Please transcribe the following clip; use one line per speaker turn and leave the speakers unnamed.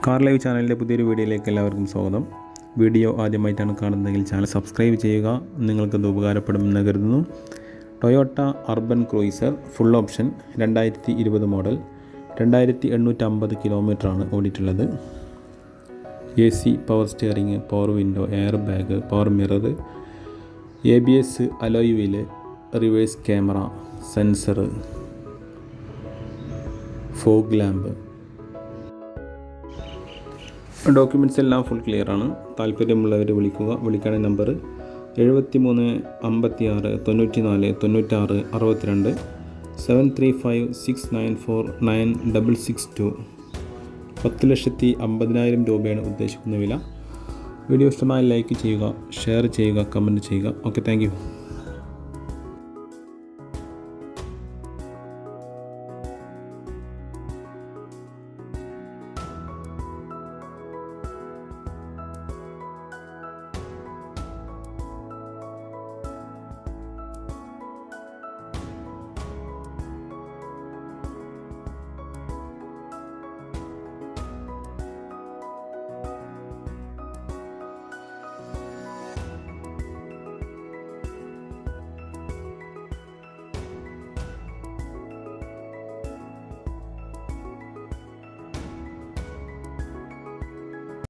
Car live ചാനലിൻ്റെ പുതിയൊരു വീഡിയോയിലേക്ക് എല്ലാവർക്കും സ്വാഗതം. വീഡിയോ ആദ്യമായിട്ടാണ് കാണുന്നതെങ്കിൽ ചാനൽ സബ്സ്ക്രൈബ് ചെയ്യുക. നിങ്ങൾക്കത് ഉപകാരപ്പെടുമെന്ന് കരുതുന്നു. Toyota urban cruiser full option 2020 model 2850 കിലോമീറ്ററാണ് ഓടിയിട്ടുള്ളത്. AC, power steering, power window, air bag, power mirror, ABS, alloy wheel, reverse camera, sensor, fog lamp. Documents എല്ലാം ഫുൾ ക്ലിയറാണ്. താല്പര്യമുള്ളവർ വിളിക്കേണ്ട നമ്പർ 73 56 94 96 62 735 694 9662. 10,50,000 രൂപയാണ് ഉദ്ദേശിക്കുന്ന വില. വീഡിയോ ഇഷ്ടമായി ലൈക്ക് ചെയ്യുക, ഷെയർ ചെയ്യുക, കമൻറ്റ് ചെയ്യുക. Okay, thank you.